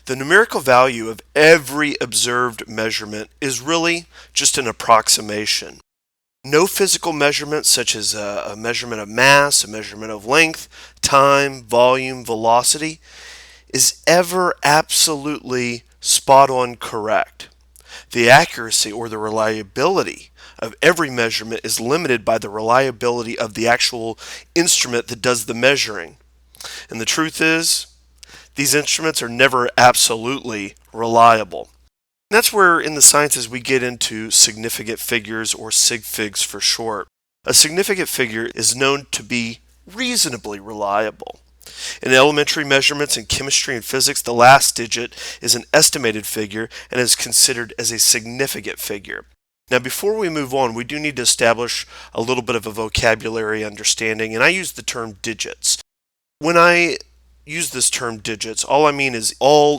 The numerical value of every observed measurement is really just an approximation. No physical measurement, such as a measurement of mass, a measurement of length, time, volume, velocity, is ever absolutely spot on correct. The accuracy or the reliability of every measurement is limited by the reliability of the actual instrument that does the measuring. And the truth is, these instruments are never absolutely reliable. That's where in the sciences we get into significant figures, or sig figs for short. A significant figure is known to be reasonably reliable. In elementary measurements in chemistry and physics, the last digit is an estimated figure and is considered as a significant figure. Now, before we move on, we do need to establish a little bit of a vocabulary understanding, and I use the term digits. When I use this term digits, all I mean is all